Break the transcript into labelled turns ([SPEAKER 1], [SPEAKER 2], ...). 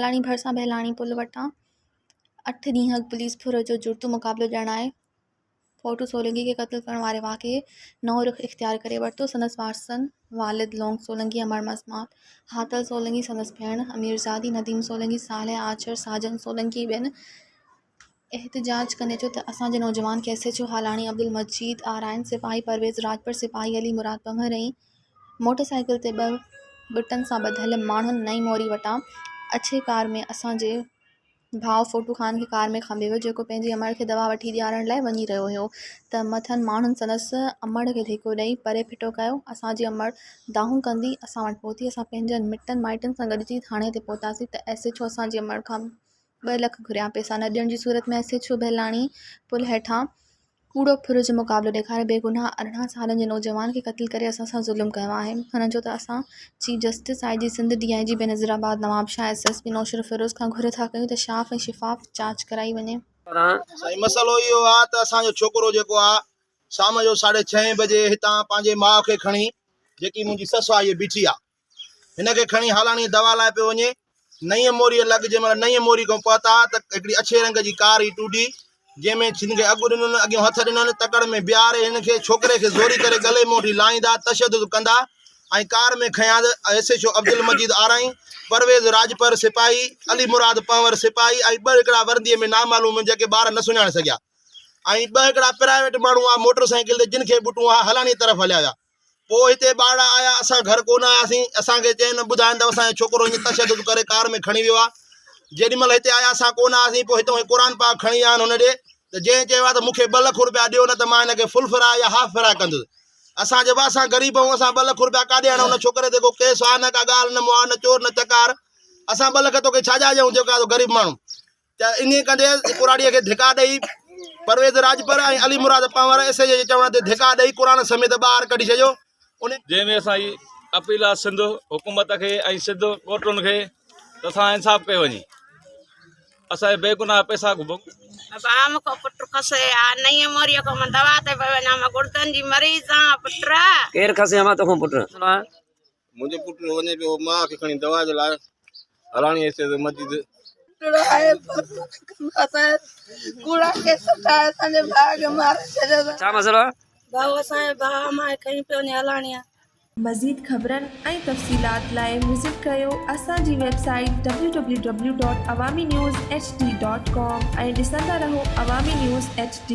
[SPEAKER 1] हालाणी भरसां बहलाणी पुल वटां 8 ॾींहं अॻु पुलिस फुर जो जुड़तो मुक़ाबिलो ॾियण आहे फोटू सोलंकी के क़त्ल करण वारे वाक़े नओं रुख इख्तियार करे वरितो। संदसि वारसन वालिद लोंग सोलंकी, अमर मस्मात, हातल सोलंकी, संदसि भेण अमीरज़ादी, नदीम सोलंकी, सालेह आचर, साजन सोलंकी ॿियनि एहतजाज कंदे चयो त असांजे नौजवान के SHO हालाणी अब्दुल मजीद आराइन, सिपाही परवेज़ राजपर, सिपाही अली मुराद पंगर ऐं मोटरसाइकिल ते 2 बुटनि सां ॿधल माण्हुनि नई मोरी वटां अछे कार में असांजे भाउ फोटू ख़ान खे कार में खंबे वियो, जेको पंहिंजी अमड़ खे दवा वठी ॾियारण लाइ वञी रहियो हुयो त मथनि माण्हुनि संदसि अमड़ खे धिको ॾेई परे फिटो कयो। असांजी अमड़ दाहूं कंदी असां वटि पहुती। असां पंहिंजनि मिटनि माइटनि सां गॾिजी थाणे ते पहुतासीं त SHO असांजी अमड़ खां 2 लख घुरिया पैसा न ॾियण जी सूरत में SHO बहलाणी पुल हेठां कूड़ो फुर जो मुक़ाबिलो ॾेखारे बेगुनाह 18 सालनि जे नौजवान खे क़त्ल करे असां सां ज़ुल्म कयो आहे। हुननि चयो त असां chief justice IG Sindh DIG Benazirabad Nawab Shah SSP Naushahro Feroze Khan घुर था कयूं त शाफ़ ऐं शिफ़ाफ़ जांच कराई वञे।
[SPEAKER 2] साईं मसलो इहो आहे त असांजो छोकिरो जेको आहे शाम जो 6:30 बजे हितां पंहिंजे माउ खे खणी, जेकी मुंहिंजी ससु आहे, इहे बीठी आहे, हिनखे खणी हालाणी दवा लाइ पियो वञे। नई मोरी लॻ जंहिंमहिल नई मोरी खां पहुता त हिकिड़ी अछे रंग जी कार ई टूटी, जंहिंमें हिनखे अॻु ॾिननि, अॻियों हथ ॾिननि, तकड़ में बीहारे हिनखे छोकिरे खे ज़ोरी करे गले मोटी लाहींदा, तशदुद कंदा ऐं कार में खयां SHO अब्दुल मजीद आराई, परवेज़ राजपर सिपाही, अली मुराद पंवर सिपाही ऐं 2 हिकिड़ा वर्दीअ में नामालूम जेके ॿार न सुञाणे सघिया ऐं 2 हिकिड़ा प्राइवेट माण्हू आहे मोटरसाइकिल ते, जिन खे बुटूं आहे हलाणी तरफ़ हलिया विया। पोइ हिते ॿार आया, असां घर कोन आयासीं। असांखे चइनि ॿुधाइनि त असांजो छोकिरो हीअं तशदुद करे कार में खणी वियो आहे। जेॾीमहिल हिते आया असां कोन आयासीं। पोइ हितां क़ुर पाक खणी आया आहिनि हुन ॾे त जंहिं चयो आहे त मूंखे 2 लख रुपया ॾियो न त मां हिनखे फुल फ्राए या हाफ फ्राए कंदुसि। असां जब असां ग़रीब आहियूं, असां 2 लख रुपया काॾे आणूं? हुन छोकिरे ते को केस आहे न, का ॻाल्हि न, मुआ न, चोर न, चकार। असां 2 लख तोखे छाजा ॾियूं जेको आहे ग़रीब माण्हू? त इन कंदे कुराड़ीअ खे धिका ॾेई परवेज़ राजपर ऐं अली मुराद पंवर SHO जे चवण ते धिका ॾेई क़ुर समेत ॿाहिरि कढी छॾियो। उन
[SPEAKER 3] जंहिंमें असांजी अपील आहे सिंध हुकूमत खे ऐं सिंध कोर्टुनि खे त असां इंसाफ़ कयो वञे। असांजे बेगुनाह पैसा
[SPEAKER 4] आम को पुट खसे आ नई मोरियो को मन दवा ते पे ना म गुर्दन जी मरीज आ पुट
[SPEAKER 5] केर खसे मा तो पुट
[SPEAKER 2] मुंहिंजे पुट वञे पियो माउ खे खणी दवा जे लाइ हलाणी मस्जिद
[SPEAKER 4] कूड़ा के सटाए संजे भाग मार छे
[SPEAKER 5] छा मसलो
[SPEAKER 4] भाऊ असांजे भाउ मां खणी पियो ने हलाणी।
[SPEAKER 6] मज़ीद ख़बरनि ऐं तफ़सीलात लाइ विज़िट कयो असांजी वेबसाइट www.awamiNewsHD.com ऐं ॾिसंदा रहो अवामी न्यूज़ HD।